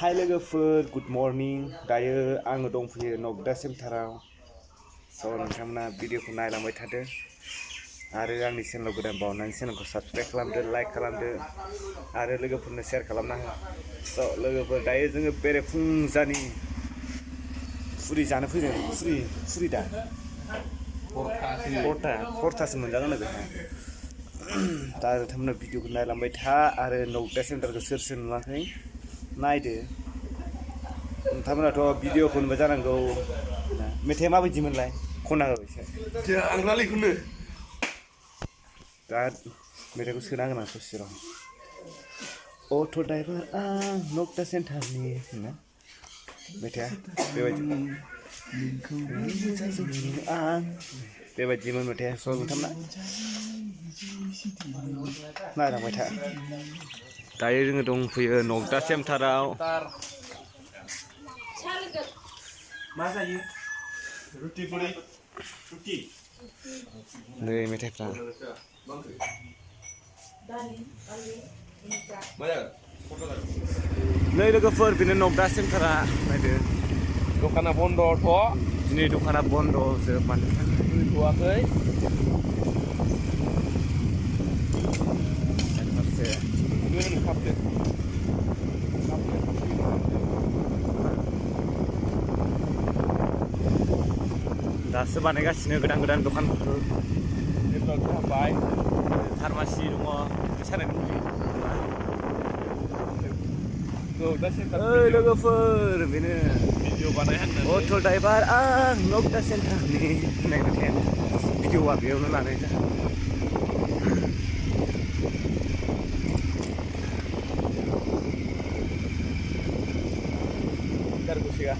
Hai लोगोफोर good morning दायो आङो दंफैयो नगदा सेन्टाराव स' नोंथांमोना भिडिअखौ नायलांबाय थादो आरो आंनि चेनेलाव गोदान बावनानै चेनेलखौ साबसक्राइब खालामदो लाइक खालामदो आरो लोगोफोरनो शेयार खालामना हो स' लोगोफोर दायो जोङो बेरेफुंजानि फुरि जानो फैदों फुरि दा पर्टासो मोनजागोन बेहाय दा नोंथांमोना भिडिअखौ नायलांबाय था आरो नगदा सेन्टारखौ सोर सोर नुवाखै नायदो नोंथांमोनाथ' भिडिअखौ नुबाय जानांगौ मेथाइआ माबायदिमोनलाय खनना हो एसे आंनालैखौनो दा मेथाइखौ सोनांगोन आं ससे र' अट' ड्राइभार आं नगदा सेन्टारनि होनना मेथाइआ बेबायदि आं बेबायदिमोन मेथाइआ स' नोंथांमोना नायलांबाय था दायो जोङो दंफैयो नगदा सेन्टाराव मा जायो रुटि पुरि रुटि नै मेथाइफ्रा नै लोगोफोर बेनो नगदा सेन्टारा नायदो दखाना बन्द'थ' दिनै दखाना बन्द' जोब मानो फैथ'वाखै फारसे खाबदो दासो बानायगासिनो गोदान गोदान दखानफोर जाबाय फार्मासि दङ सानायनि मुलि ओइ लोगोफोर बेनो भिडिअ बानायहांदों अट' ड्राइभार आं नगदा सेन्टारनि होननाय मेथाइआ भिडिअआ बेयावनो लानाय दा गारगोसैया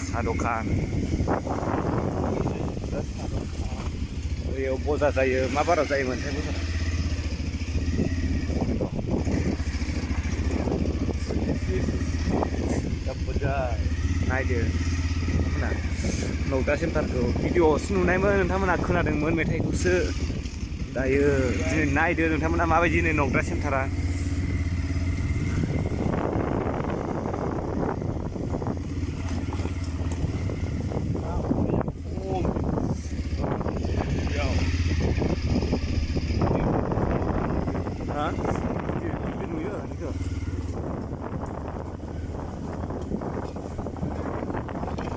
सा दखान बैयाव बजार जायो मा बाराव जायोमोनथाय बजारा नायदो नोंथांमोना नगदा सेन्टारखौ भिडिअआवसो नुनायमोन नोंथांमोना खोनादोंमोन मेथाइखौसो दायो दिनै नायदो नोंथांमोना माबायदि नै नगदा सेन्टारा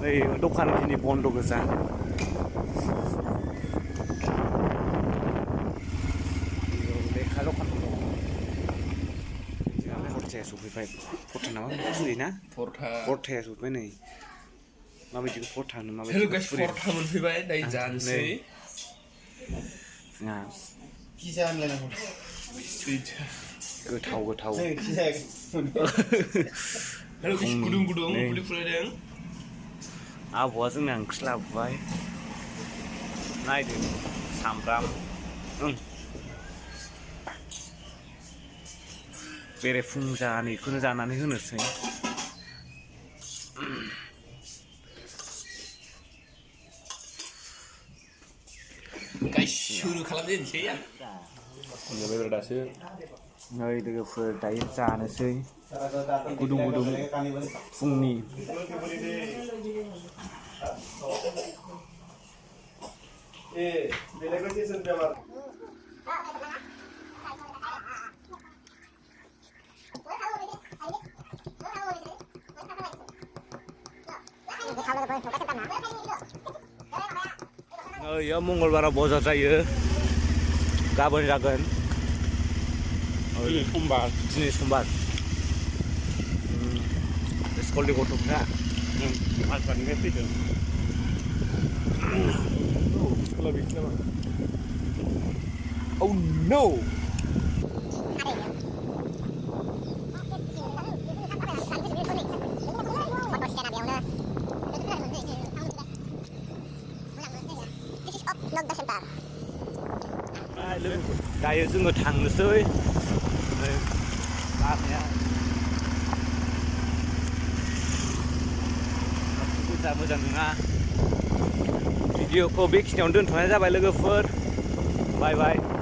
नै दखान दिनै बन्द' गोजा लेखा दखानबो दङ पर्टाया सफैबाय पर्टा नामा फुरि ना पर्टाया सफैबाय नै माबायदिखौ पर्टा होनो माबायदि पर्टा मोनफैबाय दायो जानोसै जोंहा पिज्जा होनलायनांगौ गोथाव गुदुं फुलि फुलायदों आबौआ जोंना ओंख्रि लाबोबाय नायदो सामब्राम बेरेफुंजानिखौनो जानानै होनोसै सुरु खालामजेनसै दासो नै लोगोफोर दायो जानोसै गुदुं फुंनि इयाव मंगलबाराव बजार जायो गाबोन जागोन दिनै समबार स्कुलनि गथ'फ्रा हारसानिफ्राय फैदों Oh no! दायो जोङो थांनोसै लामाया मोजां नङा भिडिअखौ बेखिनियावनो दोनथ'नाय जाबाय लोगोफोर बाय बाय